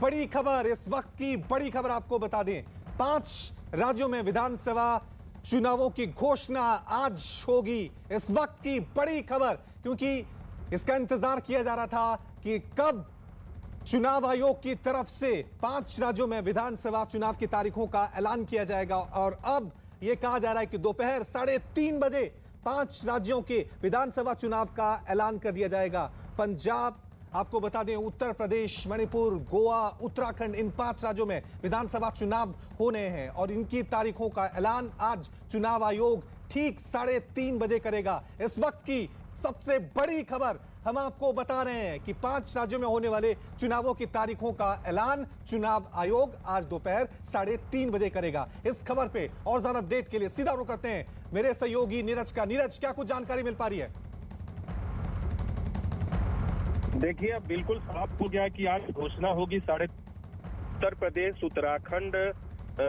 बड़ी खबर, इस वक्त की बड़ी खबर आपको बता दें, 5 राज्यों में विधानसभा चुनावों की घोषणा आज होगी। इस वक्त की बड़ी खबर, क्योंकि इसका इंतजार किया जा रहा था कि कब चुनाव आयोग की तरफ से 5 राज्यों में विधानसभा चुनाव की तारीखों का ऐलान किया जाएगा। और अब यह कहा जा रहा है कि दोपहर 3:30 बजे 5 राज्यों के विधानसभा चुनाव का ऐलान कर दिया जाएगा। पंजाब, आपको बता दें, उत्तर प्रदेश, मणिपुर, गोवा, उत्तराखंड, इन 5 राज्यों में विधानसभा चुनाव होने हैं और इनकी तारीखों का ऐलान आज चुनाव आयोग ठीक 3:30 बजे करेगा। इस वक्त की सबसे बड़ी खबर हम आपको बता रहे हैं कि 5 राज्यों में होने वाले चुनावों की तारीखों का ऐलान चुनाव आयोग आज दोपहर 3:30 बजे करेगा। इस खबर पे और ज्यादा अपडेट के लिए सीधा रुख करते हैं मेरे सहयोगी नीरज का। नीरज, क्या कुछ जानकारी मिल पा रही है? देखिए, बिल्कुल साफ हो गया कि आज घोषणा होगी। उत्तर प्रदेश, उत्तराखंड,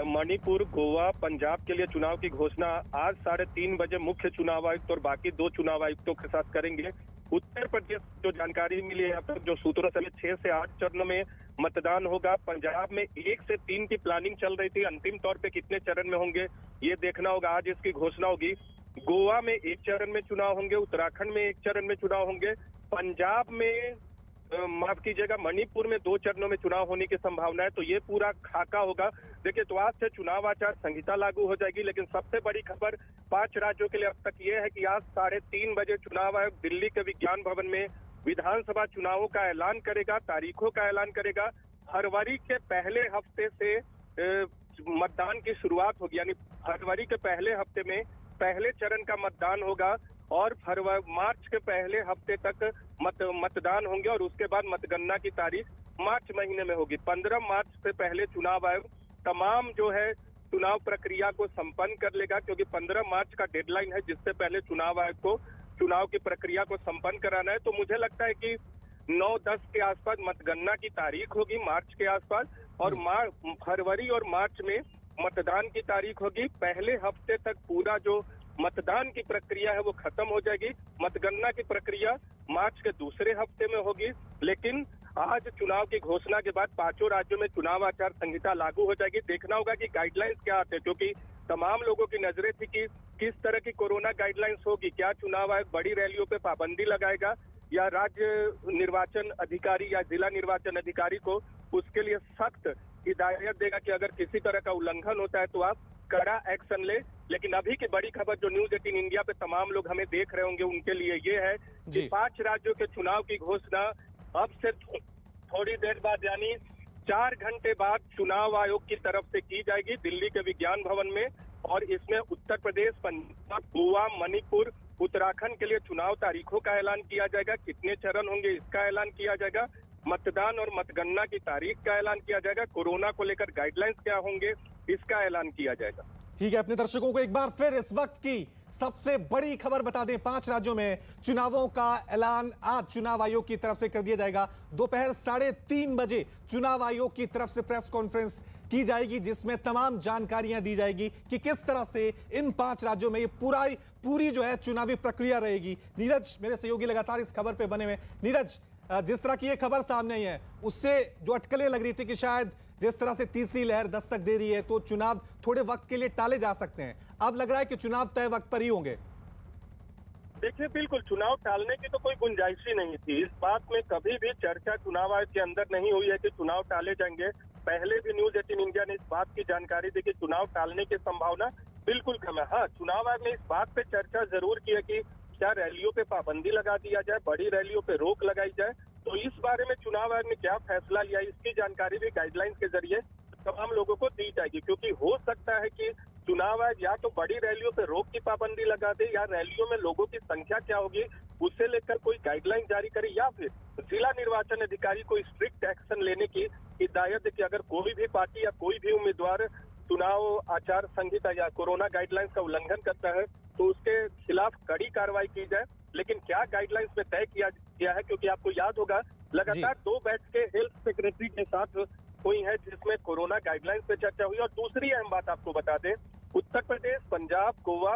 मणिपुर, गोवा, पंजाब के लिए चुनाव की घोषणा आज 3:30 बजे मुख्य चुनाव आयुक्त और बाकी 2 चुनाव आयुक्तों के साथ करेंगे। उत्तर प्रदेश जो जानकारी मिली है, अब तक जो सूत्रों से 6 से 8 चरणों में मतदान होगा। पंजाब में 1 से 3 की प्लानिंग चल रही थी, अंतिम तौर पे कितने चरण में होंगे ये देखना होगा, आज इसकी घोषणा होगी। गोवा में 1 चरण में चुनाव होंगे, उत्तराखंड में 1 चरण में चुनाव होंगे, पंजाब में माफ कीजिएगा, मणिपुर में 2 चरणों में चुनाव होने की संभावना है। तो ये पूरा खाका होगा। देखिए, तो आज से चुनाव आचार संहिता लागू हो जाएगी, लेकिन सबसे बड़ी खबर 5 राज्यों के लिए अब तक ये है कि आज 3:30 बजे चुनाव आयोग दिल्ली के विज्ञान भवन में विधानसभा चुनावों का ऐलान करेगा, तारीखों का ऐलान करेगा। फरवरी के पहले हफ्ते से मतदान की शुरुआत होगी, यानी फरवरी के पहले हफ्ते में पहले चरण का मतदान होगा और मार्च के पहले हफ्ते तक मतदान होंगे और उसके बाद मतगणना की तारीख मार्च महीने में होगी। 15 मार्च से पहले चुनाव आयोग तमाम जो है चुनाव प्रक्रिया को संपन्न कर लेगा, क्योंकि 15 मार्च का डेडलाइन है जिससे पहले चुनाव आयोग को चुनाव की प्रक्रिया को संपन्न कराना है। तो मुझे लगता है कि 9-10 के आसपास मतगणना की तारीख होगी, मार्च के आसपास, और फरवरी और मार्च में मतदान की तारीख होगी। पहले हफ्ते तक पूरा जो मतदान की प्रक्रिया है वो खत्म हो जाएगी। मतगणना की प्रक्रिया मार्च के दूसरे हफ्ते में होगी। लेकिन आज चुनाव की घोषणा के बाद 5 राज्यों में चुनाव आचार संहिता लागू हो जाएगी। देखना होगा कि गाइडलाइंस क्या आते हैं, क्योंकि तमाम लोगों की नजरें थी कि किस तरह की कोरोना गाइडलाइंस होगी। क्या चुनाव आयोग बड़ी रैलियों पे पाबंदी लगाएगा या राज्य निर्वाचन अधिकारी या जिला निर्वाचन अधिकारी को उसके लिए सख्त हिदायत देगा कि अगर किसी तरह का उल्लंघन होता है तो आप कड़ा एक्शन ले। लेकिन अभी की बड़ी खबर जो न्यूज़ 18 इंडिया पे तमाम लोग हमें देख रहे होंगे उनके लिए ये है कि 5 राज्यों के चुनाव की घोषणा अब से थोड़ी देर बाद, यानी 4 घंटे बाद चुनाव आयोग की तरफ से की जाएगी दिल्ली के विज्ञान भवन में। और इसमें उत्तर प्रदेश, पंजाब, गोवा, मणिपुर, उत्तराखंड के लिए चुनाव तारीखों का ऐलान किया जाएगा, कितने चरण होंगे इसका ऐलान किया जाएगा, मतदान और मतगणना की तारीख का ऐलान किया जाएगा, कोरोना को लेकर गाइडलाइंस क्या होंगे इसका ऐलान किया जाएगा। ठीक है, अपने दर्शकों को एक बार फिर इस वक्त की सबसे बड़ी खबर बता दें, 5 राज्यों में चुनावों का ऐलान आज चुनाव आयोग की तरफ से कर दिया जाएगा। दोपहर 3:30 बजे चुनाव आयोग की तरफ से प्रेस कॉन्फ्रेंस की जाएगी, जिसमें तमाम जानकारियां दी जाएगी कि किस तरह से इन 5 राज्यों में ये पूरी जो है चुनावी प्रक्रिया रहेगी। नीरज, मेरे सहयोगी लगातार इस खबर पे बने हुए। नीरज, जिस तरह की ये खबर सामने आई है उससे जो अटकलें लग रही थी कि शायद जिस तरह से तीसरी लहर दस्तक दे रही है तो चुनाव थोड़े वक्त के लिए टाले जा सकते हैं, अब लग रहा है कि चुनाव तय वक्त पर ही होंगे। देखिए, बिल्कुल चुनाव टालने की तो कोई गुंजाइश ही नहीं थी। इस बात में कभी भी चर्चा चुनाव आयोग के अंदर नहीं हुई है कि चुनाव टाले जाएंगे। पहले भी न्यूज़ 18 इंडिया ने इस बात की जानकारी दी कि चुनाव टालने की संभावना बिल्कुल कम है। हाँ, चुनाव आयोग ने इस बात पे चर्चा जरूर की है कि क्या रैलियों पे पाबंदी लगा दिया जाए, बड़ी रैलियों पे रोक लगाई जाए। तो इस बारे में चुनाव आयोग ने क्या फैसला लिया इसकी जानकारी भी गाइडलाइंस के जरिए तमाम लोगों को दी जाएगी, क्योंकि हो सकता है कि चुनाव आयोग या तो बड़ी रैलियों पे रोक की पाबंदी लगा दे या रैलियों में लोगों की संख्या क्या होगी उससे लेकर कोई गाइडलाइन जारी करे, या फिर जिला निर्वाचन अधिकारी को स्ट्रिक्ट एक्शन लेने की हिदायत दे कि अगर कोई भी पार्टी या कोई भी उम्मीदवार चुनाव आचार संहिता या कोरोना गाइडलाइंस का उल्लंघन करता है तो उसके खिलाफ कड़ी कार्रवाई की जाए। लेकिन क्या गाइडलाइंस में तय किया गया है, क्योंकि आपको याद होगा लगातार 2 बैठकें हेल्थ सेक्रेटरी के साथ हुई है जिसमें कोरोना गाइडलाइंस पे चर्चा हुई। और दूसरी अहम बात आपको बता दें, उत्तर प्रदेश, पंजाब, गोवा,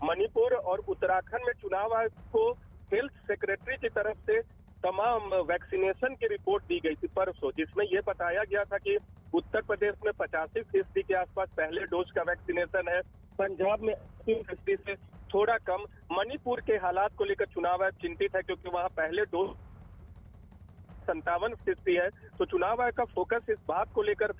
मणिपुर और उत्तराखंड में चुनाव आयोग को हेल्थ सेक्रेटरी की तरफ से तमाम वैक्सीनेशन की रिपोर्ट दी गई थी परसों, जिसमें यह बताया गया था कि उत्तर प्रदेश में 85% के आसपास पहले डोज का वैक्सीनेशन है, पंजाब में 80% से थोड़ा कम। मणिपुर के हालात को लेकर चुनाव आयोग चिंतित है क्योंकि वहां पहले डोज 57% है। तो चुनाव आयोग का फोकस इस बात को लेकर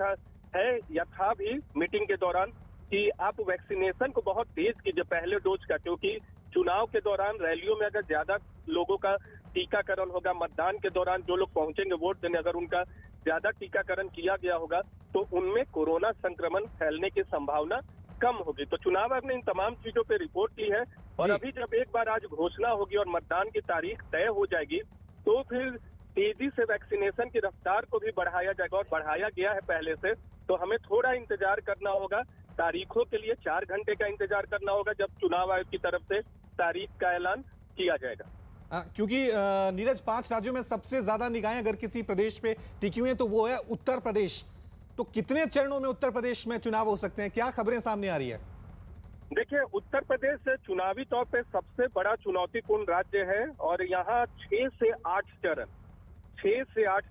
है या था भी मीटिंग के दौरान कि आप वैक्सीनेशन को बहुत तेज कीजिए पहले डोज का, क्योंकि चुनाव के दौरान रैलियों में अगर ज्यादा लोगों का टीकाकरण होगा, मतदान के दौरान जो लोग पहुंचेंगे वोट देने, अगर उनका ज्यादा टीकाकरण किया गया होगा तो उनमें कोरोना संक्रमण फैलने की संभावना कम होगी। तो चुनाव आयोग ने इन तमाम चीजों पे रिपोर्ट ली है और अभी जब एक बार आज घोषणा होगी और मतदान की तारीख तय हो जाएगी तो फिर तेजी से वैक्सीनेशन की रफ्तार को भी बढ़ाया जाएगा और बढ़ाया गया है पहले से। तो हमें थोड़ा इंतजार करना होगा, तारीखों के लिए 4 घंटे का इंतजार करना होगा जब चुनाव आयोग की तरफ से तारीख का ऐलान किया जाएगा। क्योंकि नीरज 5 राज्यों में सबसे ज्यादा निगाहें अगर किसी प्रदेश पे टिकी हुई है तो वो है उत्तर प्रदेश। तो कितने चरणों में उत्तर प्रदेश में चुनाव हो सकते हैं, क्या खबरें सामने आ रही है? देखिए, उत्तर प्रदेश चुनावी तौर पे सबसे बड़ा चुनौतीपूर्ण राज्य है और यहाँ 6 से 8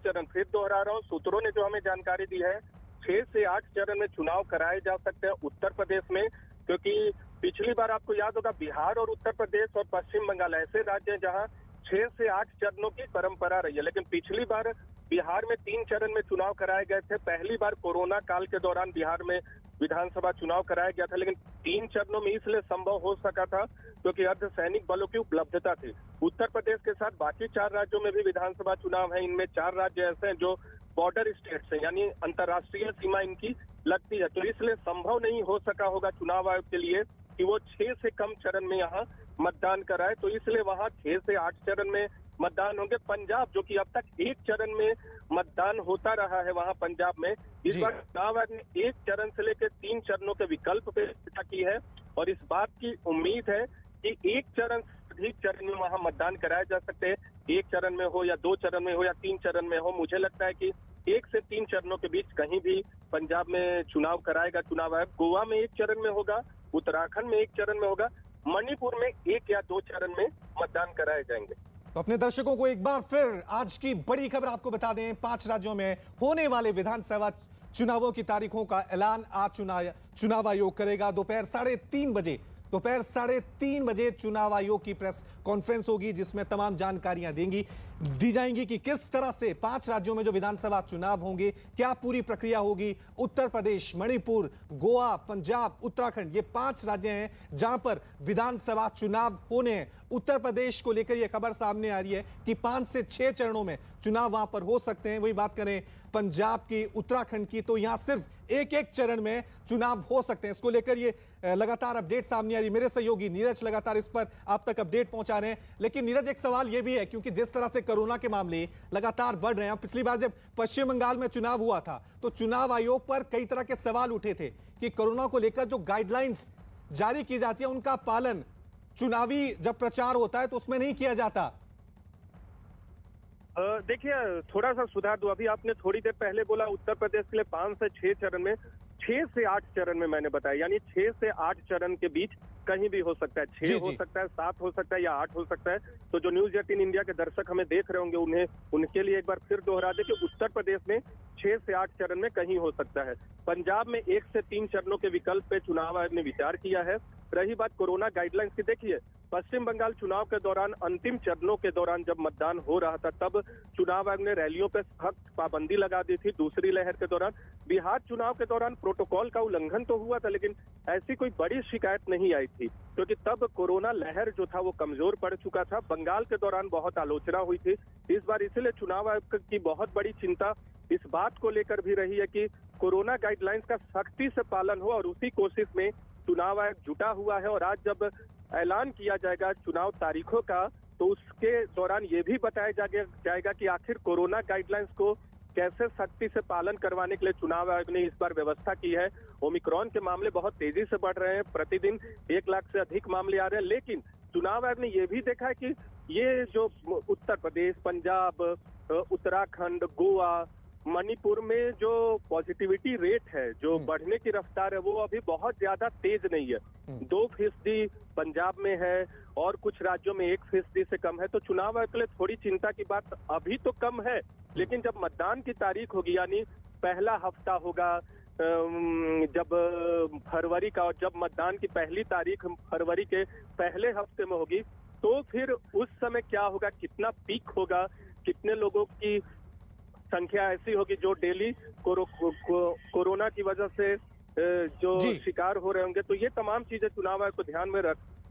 चरण, फिर दोहरा रहा हूँ, सूत्रों ने जो हमें जानकारी दी है 6 से 8 चरण में चुनाव कराए जा सकते हैं उत्तर प्रदेश में। क्योंकि पिछली बार आपको याद होगा बिहार और उत्तर प्रदेश और पश्चिम बंगाल ऐसे राज्य हैं जहां 6 से 8 चरणों की परंपरा रही है, लेकिन पिछली बार बिहार में 3 चरण में चुनाव कराए गए थे। पहली बार कोरोना काल के दौरान बिहार में विधानसभा चुनाव कराया गया था, लेकिन 3 चरणों में इसलिए संभव हो सका था क्योंकि अर्धसैनिक बलों की उपलब्धता थी। उत्तर प्रदेश के साथ बाकी 4 राज्यों में भी विधानसभा चुनाव है। इनमें 4 राज्य ऐसे हैं जो बॉर्डर स्टेट्स हैं, यानी अंतर्राष्ट्रीय सीमा इनकी लगती है, तो इसलिए संभव नहीं हो सका होगा चुनाव आयोग के लिए कि वो 6 से कम चरण में यहाँ मतदान कराए। तो इसलिए वहाँ 6 से 8 चरण में मतदान होंगे। पंजाब, जो कि अब तक 1 चरण में मतदान होता रहा है, वहाँ पंजाब में इस बार चुनाव आयोग ने 1 चरण से लेकर 3 चरणों के विकल्प पे चर्चा की है और इस बात की उम्मीद है कि 1 चरण से अधिक चरण में वहाँ मतदान कराए जा सकते हैं। 1 चरण में हो या 2 चरण में हो या 3 चरण में हो, मुझे लगता है कि 1 से 3 चरणों के बीच कहीं भी पंजाब में चुनाव कराएगा चुनाव आयोग। गोवा में 1 चरण में होगा, उत्तराखंड में 1 चरण में होगा, मणिपुर में 1 या 2 चरण में मतदान कराए जाएंगे। तो अपने दर्शकों को एक बार फिर आज की बड़ी खबर आपको बता दें, 5 राज्यों में होने वाले विधानसभा चुनावों की तारीखों का ऐलान आज चुनाव आयोग करेगा। दोपहर 3:30 बजे चुनाव आयोग की प्रेस कॉन्फ्रेंस होगी जिसमें तमाम जानकारियां दी जाएंगी कि किस तरह से 5 राज्यों में जो विधानसभा चुनाव होंगे, क्या पूरी प्रक्रिया होगी। उत्तर प्रदेश, मणिपुर, गोवा, पंजाब, उत्तराखंड, ये 5 राज्य हैं जहां पर विधानसभा चुनाव होने हैं। उत्तर प्रदेश को लेकर यह खबर सामने आ रही है कि 5 से 6 चरणों में चुनाव वहां पर हो सकते हैं। वही बात करें पंजाब की, उत्तराखंड की, तो यहां सिर्फ 1-1 चरण में चुनाव हो सकते हैं। इसको लेकर ये लगातार अपडेट सामने आ रही है। मेरे सहयोगी नीरज लगातार इस पर आप तक अपडेट पहुंचा रहे हैं। लेकिन नीरज, एक सवाल ये भी है, क्योंकि जिस तरह से कोरोना के मामले लगातार बढ़ रहे हैं, पिछली बार जब पश्चिम बंगाल में चुनाव हुआ था तो चुनाव आयोग पर कई तरह के सवाल उठे थे कि कोरोना को लेकर जो गाइडलाइंस जारी की जाती है उनका पालन चुनावी जब प्रचार होता है तो उसमें नहीं किया जाता। देखिए, थोड़ा सा सुधार दो। अभी आपने थोड़ी देर पहले बोला उत्तर प्रदेश के लिए 5 से 6 चरण में, 6 से 8 चरण में मैंने बताया, यानी 6 से 8 चरण के बीच कहीं भी हो सकता है। 6 हो सकता है, 7 हो सकता है या 8 हो सकता है। तो जो न्यूज 18 इंडिया के दर्शक हमें देख रहे होंगे उनके लिए एक बार फिर दोहरा दे कि उत्तर प्रदेश में 6 से 8 चरण में कहीं हो सकता है। पंजाब में 1 से 3 चरणों के विकल्प पे चुनाव आयोग ने विचार किया है। रही बात कोरोना गाइडलाइंस की, देखिए पश्चिम बंगाल चुनाव के दौरान अंतिम चरणों के दौरान जब मतदान हो रहा था तब चुनाव आयोग ने रैलियों पर सख्त पाबंदी लगा दी थी। दूसरी लहर के दौरान बिहार चुनाव के दौरान प्रोटोकॉल का उल्लंघन तो हुआ था, लेकिन ऐसी कोई बड़ी शिकायत नहीं आई थी क्योंकि तब कोरोना लहर जो था वो कमजोर पड़ चुका था। बंगाल के दौरान बहुत आलोचना हुई थी। इस बार इसीलिए चुनाव आयोग की बहुत बड़ी चिंता इस बात को लेकर भी रही है कि कोरोना गाइडलाइंस का सख्ती से पालन हो और उसी कोशिश में चुनाव आयोग जुटा हुआ है। और आज जब ऐलान किया जाएगा चुनाव तारीखों का तो उसके दौरान ये भी बताया जाएगा कि आखिर कोरोना गाइडलाइंस को कैसे सख्ती से पालन करवाने के लिए चुनाव आयोग ने इस बार व्यवस्था की है। ओमिक्रॉन के मामले बहुत तेजी से बढ़ रहे हैं, प्रतिदिन 1 लाख से अधिक मामले आ रहे हैं, लेकिन चुनाव आयोग ने ये भी देखा है कि ये जो उत्तर प्रदेश, पंजाब, उत्तराखंड, गोवा, मणिपुर में जो पॉजिटिविटी रेट है, जो बढ़ने की रफ्तार है, वो अभी बहुत ज्यादा तेज नहीं है। 2% पंजाब में है और कुछ राज्यों में 1% से कम है। तो चुनाव आयोग के लिए थोड़ी चिंता की बात अभी तो कम है, लेकिन जब मतदान की तारीख होगी, यानी पहला हफ्ता होगा जब फरवरी का, और जब मतदान की पहली तारीख फरवरी के पहले हफ्ते में होगी, तो फिर उस समय क्या होगा, कितना पीक होगा, कितने लोगों की संख्या ऐसी होगी जो डेली कोरोना की वजह से जो शिकार हो रहे होंगे। तो ये तमाम चीजें चुनाव आयोग को ध्यान में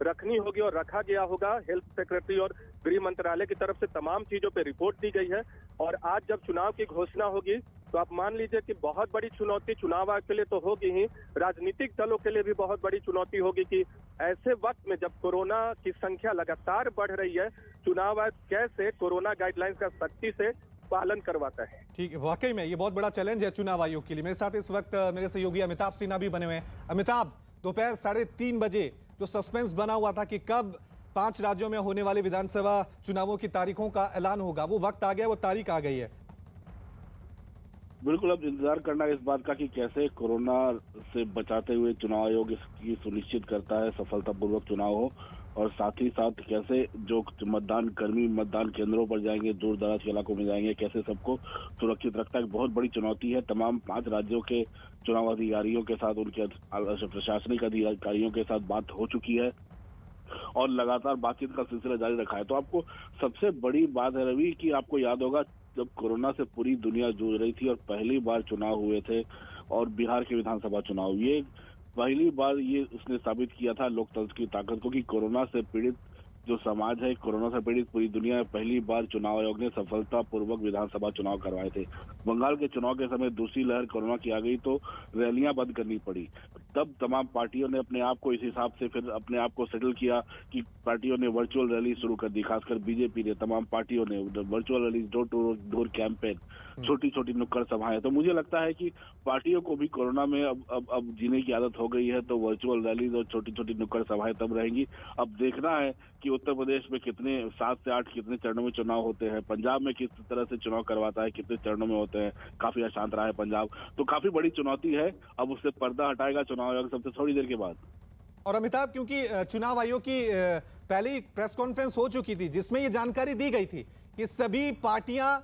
रखनी होगी और रखा गया होगा। हेल्थ सेक्रेटरी और गृह मंत्रालय की तरफ से तमाम चीजों पे रिपोर्ट दी गई है। और आज जब चुनाव की घोषणा होगी तो आप मान लीजिए कि बहुत बड़ी चुनौती चुनाव आयोग के लिए तो होगी ही, राजनीतिक दलों के लिए भी बहुत बड़ी चुनौती होगी कि ऐसे वक्त में जब कोरोना की संख्या लगातार बढ़ रही है, चुनाव आयोग कैसे कोरोना गाइडलाइंस का सख्ती से पालन करवाता है। ठीक है, वाकई में ये बहुत बड़ा चैलेंज है चुनाव आयोग के लिए। मेरे साथ इस वक्त मेरे सहयोगी अमिताभ सिन्हा भी बने हुए हैं। अमिताभ, दोपहर 3:30 बजे जो सस्पेंस बना हुआ था कि कब 5 राज्यों में होने वाले विधानसभा चुनावों की तारीखों का ऐलान होगा, वो वक्त आ गया, वो तारीख आ गई है। बिल्कुल, अब इंतजार करना इस बात का कि कैसे कोरोना से बचाते हुए चुनाव आयोग इसकी सुनिश्चित करता है सफलतापूर्वक चुनाव हो, और साथ ही साथ कैसे जो मतदान कर्मी मतदान केंद्रों पर जाएंगे, दूर दराज के इलाकों में जाएंगे, कैसे सबको सुरक्षित रखता है। बहुत बड़ी चुनौती है। तमाम 5 राज्यों के चुनाव अधिकारियों के साथ, उनके प्रशासनिक अधिकारियों के साथ बात हो चुकी है और लगातार बातचीत का सिलसिला जारी रखा है। तो आपको सबसे बड़ी बात है रवि कि आपको याद होगा जब कोरोना से पूरी दुनिया जूझ रही थी और पहली बार चुनाव हुए थे, और बिहार के विधानसभा चुनाव, ये पहली बार ये उसने साबित किया था लोकतंत्र की ताकत को कि कोरोना से पीड़ित जो समाज है, कोरोना से पीड़ित पूरी दुनिया में पहली बार चुनाव आयोग ने सफलतापूर्वक विधानसभा चुनाव करवाए थे। बंगाल के चुनाव के समय दूसरी लहर कोरोना की आ गई तो रैलियां बंद करनी पड़ी। तब तमाम पार्टियों ने अपने आप को इस हिसाब से फिर अपने आप को सेटल किया कि पार्टियों ने वर्चुअल रैली शुरू कर दी। खासकर बीजेपी ने, तमाम पार्टियों ने virtual rally, door to door campaign, छोटी छोटी नुक्कड़ सभाएं। तो मुझे लगता है कि पार्टियों को भी कोरोना में अब जीने की आदत हो गई है, तो वर्चुअल रैली और छोटी छोटी नुक्कड़ सभाएं तब रहेंगी। अब देखना है कि उत्तर प्रदेश में कितने 7 से 8 कितने चरणों में चुनाव होते हैं, पंजाब में किस तरह से चुनाव करवाता है, कितने चरणों में होते हैं। काफी अशांत रहा है पंजाब, तो काफी बड़ी चुनौती है। अब उससे पर्दा हटाएगा चुनाव आयोग सबसे थोड़ी देर के बाद। और अमिताभ, क्योंकि चुनाव आयोग की पहली प्रेस कॉन्फ्रेंस हो चुकी थी जिसमें ये जानकारी दी गई थी कि सभी पार्टियां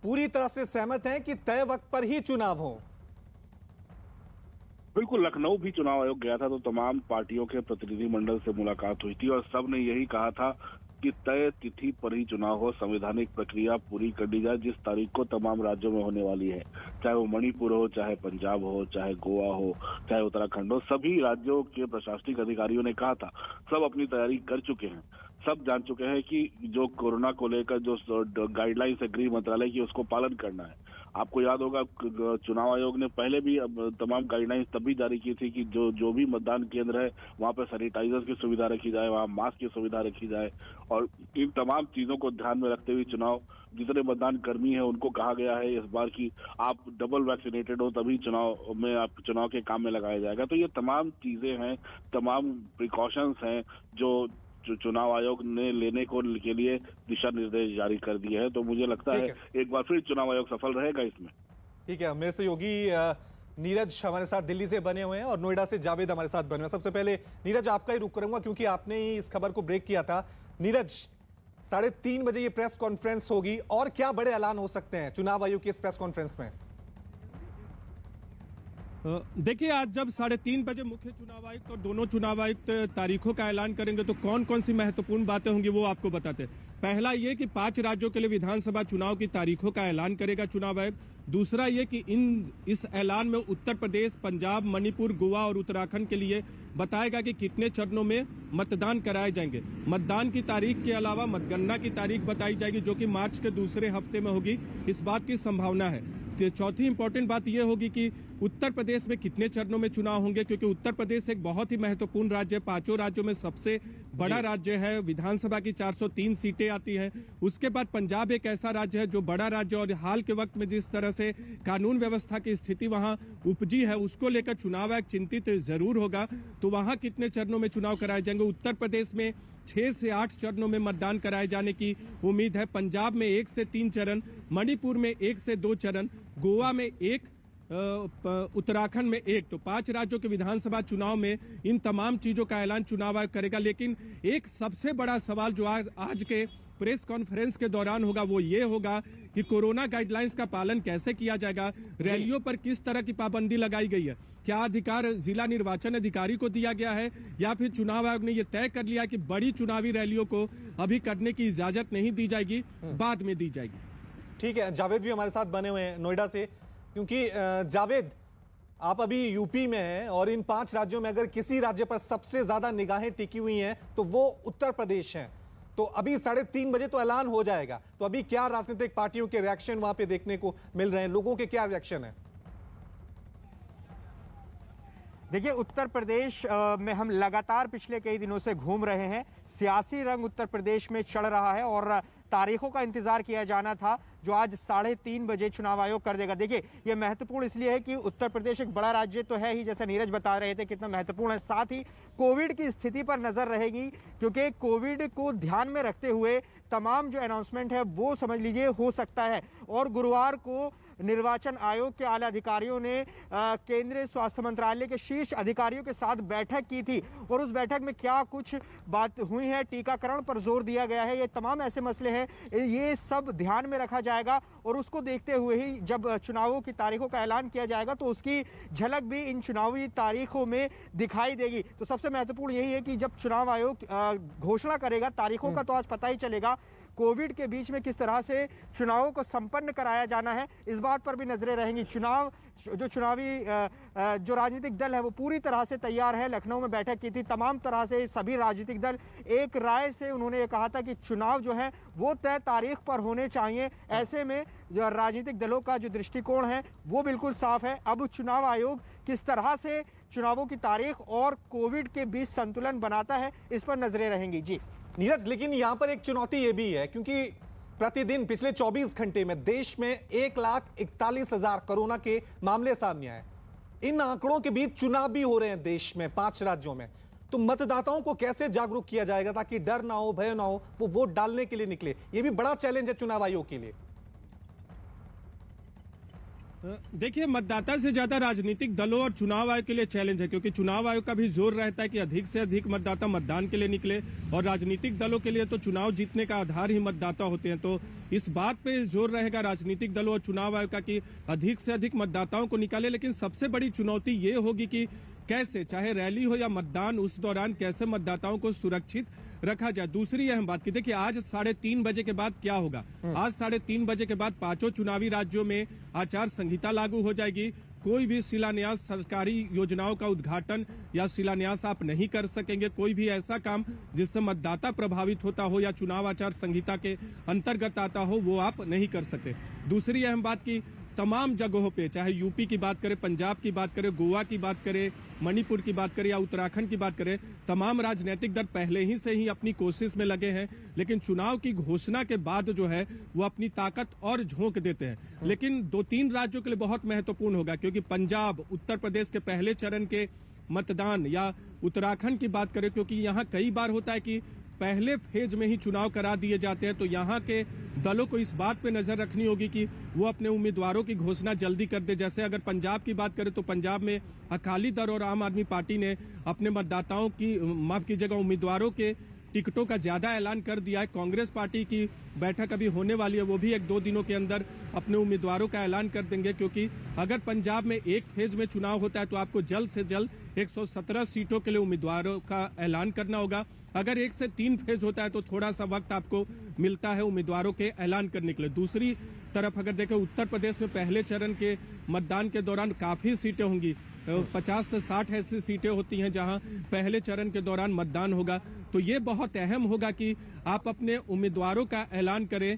पूरी तरह से सहमत हैं कि तय वक्त पर ही चुनाव हो। बिल्कुल, लखनऊ भी चुनाव आयोग गया था तो तमाम पार्टियों के प्रतिनिधिमंडल से मुलाकात हुई थी और सब ने यही कहा था कि तय तिथि पर ही चुनाव हो, संवैधानिक प्रक्रिया पूरी कर दी जाए जिस तारीख को तमाम राज्यों में होने वाली है, चाहे वो मणिपुर हो, चाहे पंजाब हो, चाहे गोवा हो, चाहे उत्तराखंड हो। सभी राज्यों के प्रशासनिक अधिकारियों ने कहा था, सब अपनी तैयारी कर चुके हैं, सब जान चुके हैं कि जो कोरोना को लेकर जो गाइडलाइंस है गृह मंत्रालय की, उसको पालन करना है। आपको याद होगा चुनाव आयोग ने पहले भी तमाम गाइडलाइंस तब भी जारी की थी कि जो भी मतदान केंद्र है वहां पर सैनिटाइजर की सुविधा रखी जाए, वहां मास्क की सुविधा रखी जाए, और इन तमाम चीजों को ध्यान में रखते हुए चुनाव जितने मतदान कर्मी है उनको कहा गया है इस बार की आप डबल वैक्सीनेटेड हो तभी चुनाव में आप चुनाव के काम में लगाया जाएगा। तो ये तमाम चीजें हैं, तमाम प्रिकॉशंस हैं जो चुनाव आयोग ने लेने को के लिए दिशा निर्देश जारी कर दिए हैं। तो मुझे लगता है एक बार फिर चुनाव आयोग सफल रहेगा इसमें। ठीक है, मेरे सहयोगी नीरज हमारे साथ दिल्ली से बने हुए हैं और नोएडा से जावेद हमारे साथ बने हुए हैं। सबसे पहले नीरज, आपका ही रुख करूंगा क्योंकि आपने ही इस खबर को ब्रेक किया था। नीरज, 3:30 बजे ये प्रेस कॉन्फ्रेंस होगी और क्या बड़े ऐलान हो सकते हैं चुनाव आयोग की इस प्रेस कॉन्फ्रेंस में? देखिए, आज जब 3:30 बजे मुख्य चुनाव आयुक्त और दोनों चुनाव आयुक्त तारीखों का ऐलान करेंगे तो कौन कौन सी महत्वपूर्ण बातें होंगी वो आपको बताते हैं। पहला ये कि 5 राज्यों के लिए विधानसभा चुनाव की तारीखों का ऐलान करेगा चुनाव आयोग। दूसरा ये कि इस ऐलान में उत्तर प्रदेश, पंजाब, मणिपुर, गोवा और उत्तराखंड के लिए बताएगा कि कितने चरणों में मतदान कराए जाएंगे। मतदान की तारीख के अलावा मतगणना की तारीख बताई जाएगी जो कि मार्च के दूसरे हफ्ते में होगी, इस बात की संभावना है। चौथी इंपॉर्टेंट बात यह होगी कि उत्तर प्रदेश में कितने चरणों में चुनाव होंगे, क्योंकि उत्तर प्रदेश एक बहुत ही महत्वपूर्ण राज्य है। 5 राज्यों में सबसे बड़ा राज्य है, विधानसभा की 403 सीटें आती हैं। उसके बाद पंजाब एक ऐसा राज्य है जो बड़ा राज्य, और हाल के वक्त में जिस तरह से कानून व्यवस्था की स्थिति वहां उपजी है उसको लेकर चुनाव आयोग चिंतित जरूर होगा। तो वहां कितने चरणों में चुनाव कराए जाएंगे? उत्तर प्रदेश में 6 से 8 चरणों में मतदान कराए जाने की उम्मीद है। पंजाब में 1 से 3 चरण, मणिपुर में 1 से 2 चरण, गोवा में 1, उत्तराखंड में 1। तो 5 राज्यों के विधानसभा चुनाव में इन तमाम चीजों का ऐलान चुनाव आयोग करेगा। लेकिन एक सबसे बड़ा सवाल जो आज के प्रेस कॉन्फ्रेंस के दौरान होगा वो ये होगा कि कोरोना गाइडलाइंस का पालन कैसे किया जाएगा, रैलियों पर किस तरह की पाबंदी लगाई गई है, क्या अधिकार जिला निर्वाचन अधिकारी को दिया गया है, या फिर चुनाव आयोग ने यह तय कर लिया कि बड़ी चुनावी रैलियों को अभी करने की इजाजत नहीं दी जाएगी, बाद में दी जाएगी। ठीक है, जावेद भी हमारे साथ बने हुए हैं नोएडा से, क्योंकि जावेद आप अभी यूपी में हैं और इन 5 राज्यों में अगर किसी राज्य पर सबसे ज्यादा निगाहें टिकी हुई हैं तो वो उत्तर प्रदेश है। तो अभी 3:30 बजे तो ऐलान हो जाएगा, तो अभी क्या राजनीतिक पार्टियों के रिएक्शन वहां पे देखने को मिल रहे हैं, लोगों के क्या रिएक्शन है? देखिए, उत्तर प्रदेश में हम लगातार पिछले कई दिनों से घूम रहे हैं। सियासी रंग उत्तर प्रदेश में चढ़ रहा है और तारीखों का इंतजार किया जाना था जो आज 3:30 बजे चुनाव आयोग कर देगा। देखिए, यह महत्वपूर्ण इसलिए है कि उत्तर प्रदेश एक बड़ा राज्य तो है ही, जैसे नीरज बता रहे थे कितना महत्वपूर्ण है, साथ ही कोविड की स्थिति पर नजर रहेगी, क्योंकि कोविड को ध्यान में रखते हुए तमाम जो अनाउंसमेंट है वो समझ लीजिए हो सकता है। और गुरुवार को निर्वाचन आयोग के आला अधिकारियों ने केंद्रीय स्वास्थ्य मंत्रालय के शीर्ष अधिकारियों के साथ बैठक की थी और उस बैठक में क्या कुछ बात हुई है, टीकाकरण पर जोर दिया गया है, ये तमाम ऐसे मसले हैं, ये सब ध्यान में रखा जाएगा और उसको देखते हुए ही जब चुनावों की तारीखों का ऐलान किया जाएगा तो उसकी झलक भी इन चुनावी तारीखों में दिखाई देगी। तो सबसे महत्वपूर्ण यही है कि जब चुनाव आयोग घोषणा करेगा तारीखों का तो आज पता ही चलेगा, कोविड के बीच में किस तरह से चुनावों को संपन्न कराया जाना है इस बात पर भी नजरें रहेंगी। जो राजनीतिक दल है वो पूरी तरह से तैयार है। लखनऊ में बैठक की थी, तमाम तरह से सभी राजनीतिक दल एक राय से उन्होंने ये कहा था कि चुनाव जो है वो तय तारीख पर होने चाहिए। ऐसे में जो राजनीतिक दलों का जो दृष्टिकोण है वो बिल्कुल साफ है। अब चुनाव आयोग किस तरह से चुनावों की तारीख और कोविड के बीच संतुलन बनाता है इस पर नजरें रहेंगी। जी नीरज, लेकिन यहां पर एक चुनौती यह भी है क्योंकि प्रतिदिन पिछले 24 घंटे में देश में 1,41,000 कोरोना के मामले सामने आए। इन आंकड़ों के बीच चुनाव भी हो रहे हैं देश में 5 राज्यों में, तो मतदाताओं को कैसे जागरूक किया जाएगा ताकि डर ना हो, भय ना हो, वो वोट डालने के लिए निकले? ये भी बड़ा चैलेंज है चुनाव आयोग के लिए। देखिए, मतदाता से ज्यादा राजनीतिक दलों और चुनाव आयोग के लिए चैलेंज है, क्योंकि चुनाव आयोग का भी जोर रहता है कि अधिक से अधिक मतदाता मतदान के लिए निकले और राजनीतिक दलों के लिए तो चुनाव जीतने का आधार ही मतदाता होते हैं। तो इस बात पे जोर रहेगा राजनीतिक दलों और चुनाव आयोग का कि अधिक से अधिक मतदाताओं को निकाले। लेकिन सबसे बड़ी चुनौती ये होगी कि कैसे, चाहे रैली हो या मतदान, उस दौरान कैसे मतदाताओं को सुरक्षित रखा जाए। दूसरी अहम बात की देखिए, आज 3:30 बजे के बाद क्या होगा। आज 3:30 बजे के बाद 5 चुनावी राज्यों में आचार संहिता लागू हो जाएगी। कोई भी शिलान्यास, सरकारी योजनाओं का उद्घाटन या शिलान्यास आप नहीं कर सकेंगे। कोई भी ऐसा काम जिससे मतदाता प्रभावित होता हो या चुनाव आचार संहिता के अंतर्गत आता हो वो आप नहीं कर सकते। दूसरी अहम बात की तमाम जगहों पे, चाहे यूपी की बात करें, पंजाब की बात करें, गोवा की बात करें, मणिपुर की बात करें या उत्तराखंड की बात करें, तमाम राजनीतिक दल पहले ही से ही अपनी कोशिश में लगे हैं। लेकिन चुनाव की घोषणा के बाद जो है वो अपनी ताकत और झोंक देते हैं। लेकिन 2-3 राज्यों के लिए बहुत महत्वपूर्ण होगा, क्योंकि पंजाब, उत्तर प्रदेश के पहले चरण के मतदान, या उत्तराखंड की बात करें, क्योंकि यहाँ कई बार होता है कि पहले फेज में ही चुनाव करा दिए जाते हैं, तो यहाँ के दलों को इस बात पे नजर रखनी होगी कि वो अपने उम्मीदवारों की घोषणा जल्दी कर दे। जैसे अगर पंजाब की बात करें तो पंजाब में अकाली दल और आम आदमी पार्टी ने अपने मतदाताओं की, माफ कीजिएगा, उम्मीदवारों के टिकटों का ज्यादा ऐलान कर दिया है। कांग्रेस पार्टी की बैठक अभी होने वाली है, वो भी 1-2 दिनों के अंदर अपने उम्मीदवारों का ऐलान कर देंगे, क्योंकि अगर पंजाब में एक फेज में चुनाव होता है तो आपको जल्द से जल्द 117 सीटों के लिए उम्मीदवारों का ऐलान करना होगा। अगर 1 से 3 फेज होता है तो थोड़ा सा वक्त आपको मिलता है उम्मीदवारों के ऐलान करने के लिए। दूसरी तरफ अगर देखें, उत्तर प्रदेश में पहले चरण के मतदान के दौरान काफी सीटें होंगी, 50 से 60 ऐसी सीटें होती हैं जहां पहले चरण के दौरान मतदान होगा। तो ये बहुत अहम होगा कि आप अपने उम्मीदवारों का ऐलान करें।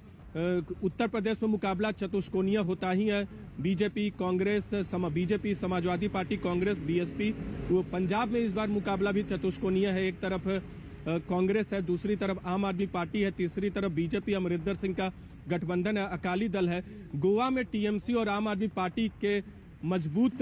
उत्तर प्रदेश में मुकाबला चतुष्कोणीय होता ही है, BJP, Congress, BJP, Samajwadi party, Congress, BSP. Punjab में इस बार मुकाबला भी चतुष्कोणीय है। एक तरफ कांग्रेस है, दूसरी तरफ आम आदमी पार्टी है, तीसरी तरफ बीजेपी अमरिंदर सिंह का गठबंधन है, अकाली दल है। गोवा में टीएमसी और आम आदमी पार्टी के मजबूत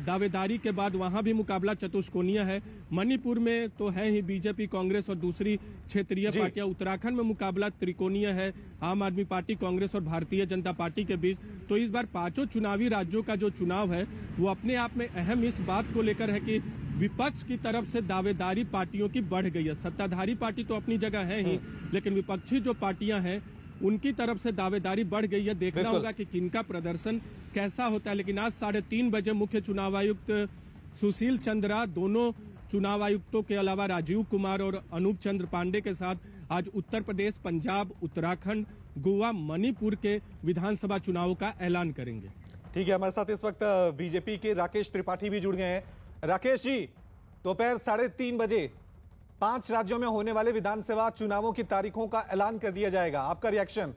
दावेदारी के बाद वहां भी मुकाबला चतुष्कोणीय है। मणिपुर में तो है ही बीजेपी, कांग्रेस और दूसरी क्षेत्रीय पार्टियां। उत्तराखंड में मुकाबला त्रिकोणीय है, आम आदमी पार्टी, कांग्रेस और भारतीय जनता पार्टी के बीच। तो इस बार पांचों चुनावी राज्यों का जो चुनाव है वो अपने आप में अहम इस बात को लेकर है कि विपक्ष की तरफ से दावेदारी पार्टियों की बढ़ गई है। सत्ताधारी पार्टी तो अपनी जगह है ही, लेकिन विपक्षी जो पार्टियां हैं उनकी तरफ से दावेदारी बढ़ गई है। देखना होगा कि किनका प्रदर्शन कैसा होता है। लेकिन आज 3:30 बजे मुख्य चुनाव आयुक्त सुशील चंद्रा, दोनों चुनाव आयुक्तों के अलावा राजीव कुमार और अनूप चंद्र पांडे के साथ आज उत्तर प्रदेश, पंजाब, उत्तराखंड, गोवा, मणिपुर के विधानसभा चुनावों का ऐलान करेंगे। ठीक है, हमारे साथ इस वक्त बीजेपी के राकेश त्रिपाठी भी जुड़ गए हैं। राकेश जी, दोपहर 3:30 बजे 5 राज्यों में होने वाले विधानसभा चुनावों की तारीखों का ऐलान कर दिया जाएगा, आपका रिएक्शन?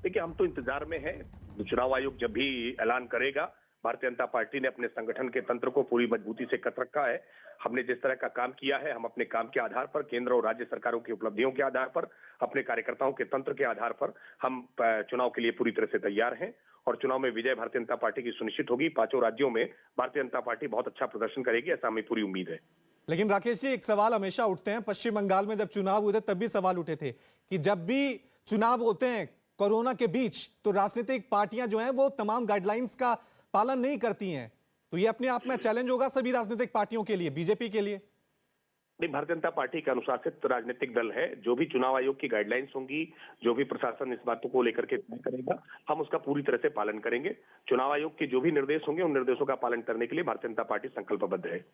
देखिए, हम तो इंतजार में हैं। चुनाव आयोग जब भी ऐलान करेगा, भारतीय जनता पार्टी ने अपने संगठन के तंत्र को पूरी मजबूती से कस रखा है। हमने जिस तरह का काम किया है, हम अपने काम के आधार पर, केंद्र और राज्य सरकारों की उपलब्धियों के आधार पर, अपने कार्यकर्ताओं के तंत्र के आधार पर हम चुनाव के लिए पूरी तरह से तैयार हैं और चुनाव में विजय भारतीय जनता पार्टी की सुनिश्चित होगी। 5 राज्यों में भारतीय जनता पार्टी बहुत अच्छा प्रदर्शन करेगी, ऐसा हमें पूरी उम्मीद है। लेकिन राकेश जी, एक सवाल हमेशा उठते हैं, पश्चिम बंगाल में जब चुनाव हुए थे तब भी सवाल उठे थे कि जब भी चुनाव होते हैं कोरोना के बीच तो राजनीतिक पार्टियां जो हैं वो तमाम गाइडलाइंस का पालन नहीं करती हैं। तो ये अपने आप में चैलेंज होगा सभी राजनीतिक पार्टियों के लिए, बीजेपी के लिए? नहीं, भारतीय जनता पार्टी का अनुशासित राजनीतिक दल है। जो भी चुनाव आयोग की गाइडलाइंस होंगी, जो भी प्रशासन इस बातों को लेकर के तय करेगा, हम उसका पूरी तरह से पालन करेंगे। चुनाव आयोग के जो भी निर्देश होंगे, उन निर्देशों का पालन करने के लिए भारतीय जनता पार्टी संकल्पबद्ध है।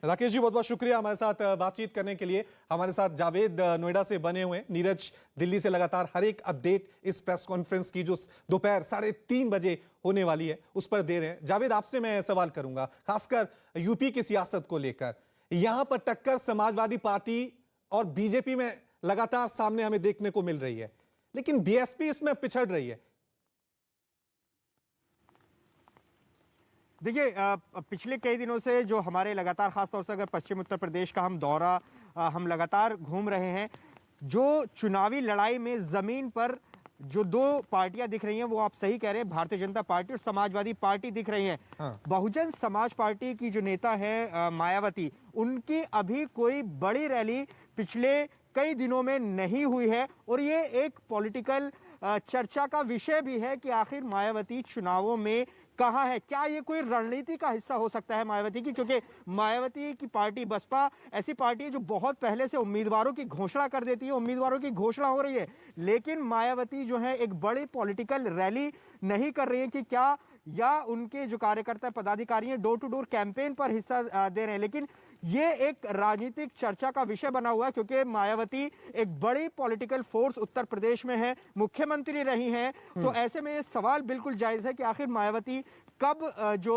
राकेश जी, बहुत बहुत शुक्रिया हमारे साथ बातचीत करने के लिए। हमारे साथ जावेद नोएडा से बने हुए हैं, नीरज दिल्ली से लगातार हर एक अपडेट इस प्रेस कॉन्फ्रेंस की जो दोपहर 3:30 बजे होने वाली है उस पर दे रहे हैं। जावेद, आपसे मैं सवाल करूंगा, खासकर यूपी की सियासत को लेकर। यहां पर टक्कर समाजवादी पार्टी और बीजेपी में लगातार सामने हमें देखने को मिल रही है, लेकिन बीएसपी इसमें पिछड़ रही है। देखिए, पिछले कई दिनों से जो हमारे लगातार, खासतौर से अगर पश्चिम उत्तर प्रदेश का हम दौरा हम लगातार घूम रहे हैं, जो चुनावी लड़ाई में जमीन पर जो 2 पार्टियां दिख रही हैं वो आप सही कह रहे हैं, भारतीय जनता पार्टी और समाजवादी पार्टी दिख रही हैं। हाँ। बहुजन समाज पार्टी की जो नेता है मायावती, उनकी अभी कोई बड़ी रैली पिछले कई दिनों में नहीं हुई है और ये एक पॉलिटिकल चर्चा का विषय भी है कि आखिर मायावती चुनावों में कहां है। क्या ये कोई रणनीति का हिस्सा हो सकता है मायावती की? क्योंकि मायावती की पार्टी बसपा ऐसी पार्टी है जो बहुत पहले से उम्मीदवारों की घोषणा कर देती है, उम्मीदवारों की घोषणा हो रही है, लेकिन मायावती जो है एक बड़ी पॉलिटिकल रैली नहीं कर रही है कि क्या, या उनके जो कार्यकर्ता पदाधिकारी हैं डोर टू डोर कैंपेन पर हिस्सा दे रहे हैं। लेकिन ये एक राजनीतिक चर्चा का विषय बना हुआ है क्योंकि मायावती एक बड़ी पॉलिटिकल फोर्स उत्तर प्रदेश में है, मुख्यमंत्री रही हैं। तो ऐसे में ये सवाल बिल्कुल जायज है कि आखिर मायावती कब जो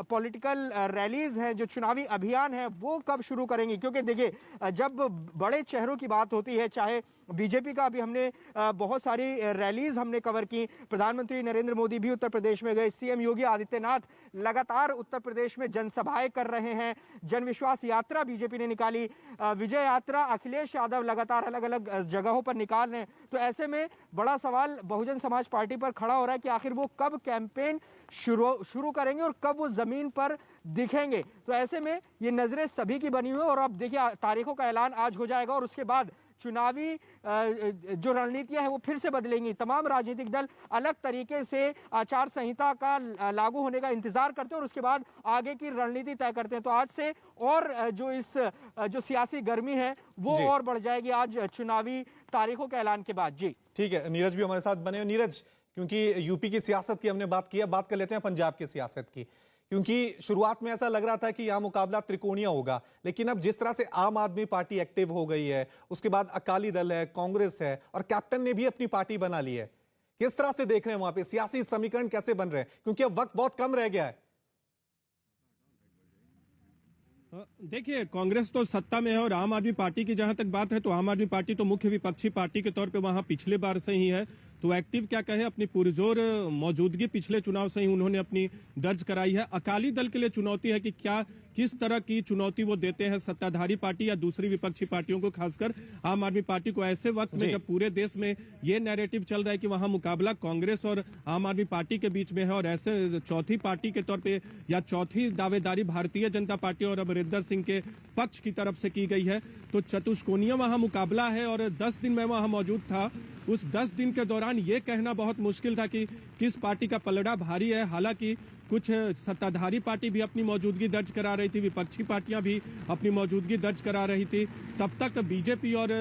पॉलिटिकल रैलीज हैं, जो चुनावी अभियान है, वो कब शुरू करेंगी? क्योंकि देखिए, जब बड़े चेहरों की बात होती है, चाहे बीजेपी का, अभी हमने बहुत सारी रैलीज हमने कवर की, प्रधानमंत्री नरेंद्र मोदी भी उत्तर प्रदेश में गए, सीएम योगी आदित्यनाथ लगातार उत्तर प्रदेश में जनसभाएं कर रहे हैं, जन विश्वास यात्रा बीजेपी ने निकाली, विजय यात्रा अखिलेश यादव लगातार अलग अलग जगहों पर निकाल रहे हैं। तो ऐसे में बड़ा सवाल बहुजन समाज पार्टी पर खड़ा हो रहा है कि आखिर वो कब कैंपेन शुरू करेंगे और कब वो जमीन पर दिखेंगे। तो ऐसे में ये नजरें सभी की बनी हुई है और अब देखिए, तारीखों का ऐलान आज हो जाएगा और उसके बाद चुनावी जो रणनीतियां हैं वो फिर से बदलेंगी। तमाम राजनीतिक दल अलग तरीके से आचार संहिता का लागू होने का इंतजार करते हैं और उसके बाद आगे की रणनीति तय करते हैं। तो आज से और जो सियासी गर्मी है वो और बढ़ जाएगी आज चुनावी तारीखों के ऐलान के बाद। जी ठीक है, नीरज भी हमारे साथ बने हुए। नीरज, क्योंकि यूपी की सियासत की हमने बात की, बात कर लेते हैं पंजाब की सियासत की, क्योंकि शुरुआत में ऐसा लग रहा था कि यहां मुकाबला त्रिकोणीय होगा, लेकिन अब जिस तरह से आम आदमी पार्टी एक्टिव हो गई है, उसके बाद अकाली दल है, कांग्रेस है और कैप्टन ने भी अपनी पार्टी बना ली है, किस तरह से देख रहे हैं वहां पे सियासी समीकरण कैसे बन रहे हैं? क्योंकि अब वक्त बहुत कम रह गया है। देखिए, कांग्रेस तो सत्ता में है और आम आदमी पार्टी की जहां तक बात है तो आम आदमी पार्टी तो मुख्य विपक्षी पार्टी के तौर पे वहां पिछले बार से ही है। तो एक्टिव क्या कहें, अपनी पुरजोर मौजूदगी पिछले चुनाव से ही उन्होंने अपनी दर्ज कराई है। अकाली दल के लिए चुनौती है कि क्या किस तरह की चुनौती वो देते हैं सत्ताधारी पार्टी या दूसरी विपक्षी पार्टियों को, खासकर आम आदमी पार्टी को, ऐसे वक्त में जब पूरे देश में ये नैरेटिव चल रहा है कि वहां मुकाबला कांग्रेस और आम आदमी पार्टी के बीच में है, और ऐसे चौथी पार्टी के तौर पे या चौथी दावेदारी भारतीय जनता पार्टी और अमरिंदर सिंह के पक्ष की तरफ से की गई है। तो चतुष्कोणीय वहां मुकाबला है और 10 दिन मैं वहां मौजूद था। उस 10 दिन के दौरान ये कहना बहुत मुश्किल था कि किस पार्टी का पलड़ा भारी है। हालांकि कुछ सत्ताधारी पार्टी भी अपनी मौजूदगी दर्ज करा रही थी, विपक्षी पार्टियां भी अपनी मौजूदगी दर्ज करा रही थी। तब तक बीजेपी और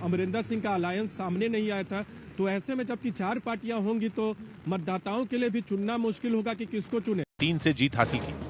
अमरिंदर सिंह का अलायंस सामने नहीं आया था। तो ऐसे में जबकि 4 पार्टियां होंगी तो मतदाताओं के लिए भी चुनना मुश्किल होगा कि किसको चुने। 3 से जीत हासिल की।